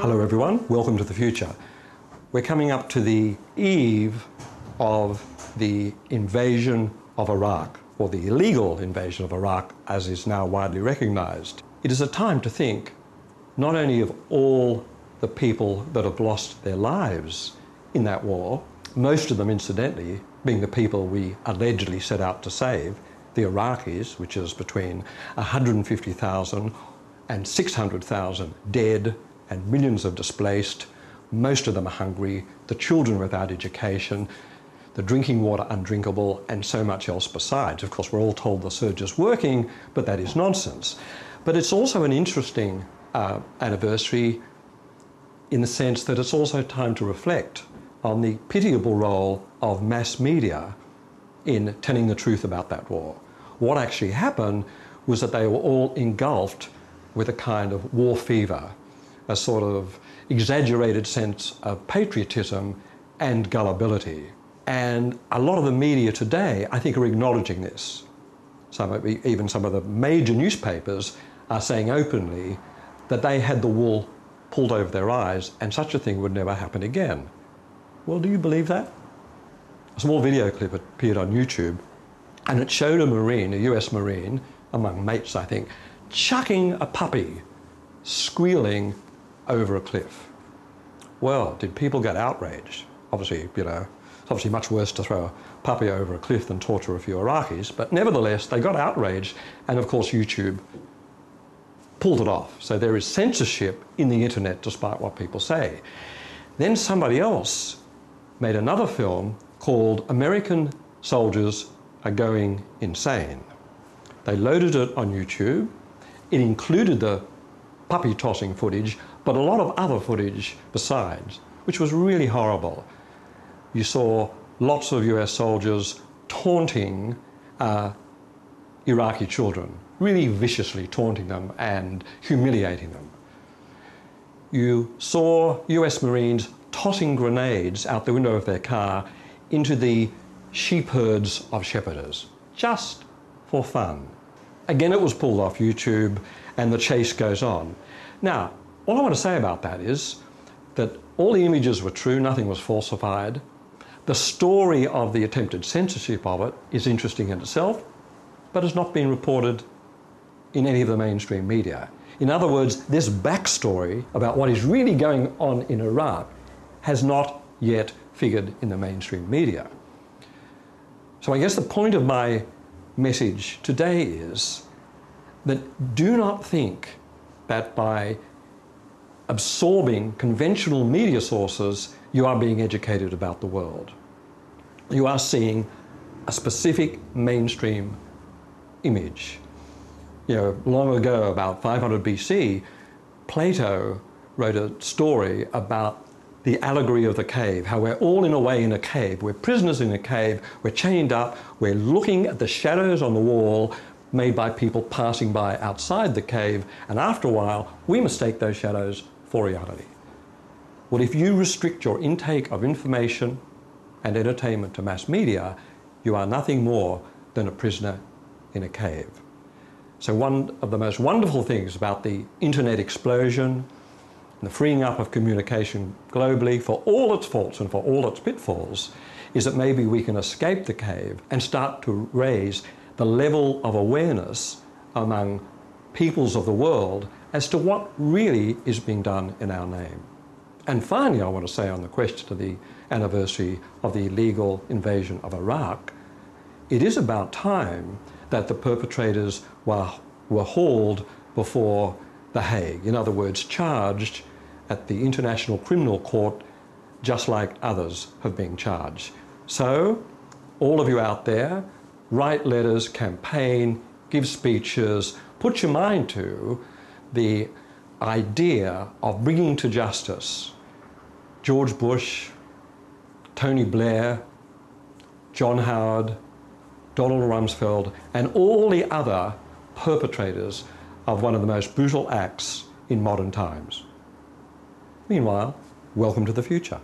Hello everyone, welcome to the future. We're coming up to the eve of the invasion of Iraq, or the illegal invasion of Iraq as is now widely recognised. It is a time to think not only of all the people that have lost their lives in that war, most of them incidentally being the people we allegedly set out to save, the Iraqis, which is between 150,000 and 600,000 dead and millions of displaced, most of them hungry, the children without education, the drinking water undrinkable, and so much else besides. Of course, we're all told the surge is working, but that is nonsense. But it's also an interesting anniversary in the sense that it's also time to reflect on the pitiable role of mass media in telling the truth about that war. What actually happened was that they were all engulfed with a kind of war fever, a sort of exaggerated sense of patriotism and gullibility. And a lot of the media today, I think, are acknowledging this. Even some of the major newspapers are saying openly that they had the wool pulled over their eyes and such a thing would never happen again. Well, do you believe that? A small video clip appeared on YouTube and it showed a Marine, a US Marine, among mates I think, chucking a puppy, squealing over a cliff. Well, did people get outraged? Obviously, it's obviously much worse to throw a puppy over a cliff than torture a few Iraqis, but nevertheless, they got outraged, and of course YouTube pulled it off. So there is censorship in the internet despite what people say. Then somebody else made another film called American Soldiers Are Going Insane. They loaded it on YouTube. It included the puppy tossing footage, but a lot of other footage besides, which was really horrible. You saw lots of US soldiers taunting Iraqi children, really viciously taunting them and humiliating them. You saw US Marines tossing grenades out the window of their car into the sheep herds of shepherders, just for fun. Again, it was pulled off YouTube and the chase goes on. Now, all I want to say about that is that all the images were true, nothing was falsified. The story of the attempted censorship of it is interesting in itself, but has not been reported in any of the mainstream media. In other words, this backstory about what is really going on in Iraq has not yet figured in the mainstream media. So I guess the point of my message today is that do not think that by absorbing conventional media sources, you are being educated about the world. You are seeing a specific mainstream image. Long ago, about 500 BC, Plato wrote a story about the allegory of the cave, how we're all in a way in a cave. We're prisoners in a cave, we're chained up, we're looking at the shadows on the wall made by people passing by outside the cave, and after a while, we mistake those shadows for reality. Well, if you restrict your intake of information and entertainment to mass media, you are nothing more than a prisoner in a cave. So one of the most wonderful things about the internet explosion and the freeing up of communication globally, for all its faults and for all its pitfalls, is that maybe we can escape the cave and start to raise the level of awareness among peoples of the world as to what really is being done in our name. And finally, I want to say on the question of the anniversary of the illegal invasion of Iraq, it is about time that the perpetrators were hauled before The Hague. In other words, charged at the International Criminal Court, just like others have been charged. So, all of you out there, write letters, campaign, give speeches, put your mind to the idea of bringing to justice George Bush, Tony Blair, John Howard, Donald Rumsfeld, and all the other perpetrators of one of the most brutal acts in modern times. Meanwhile, welcome to the future.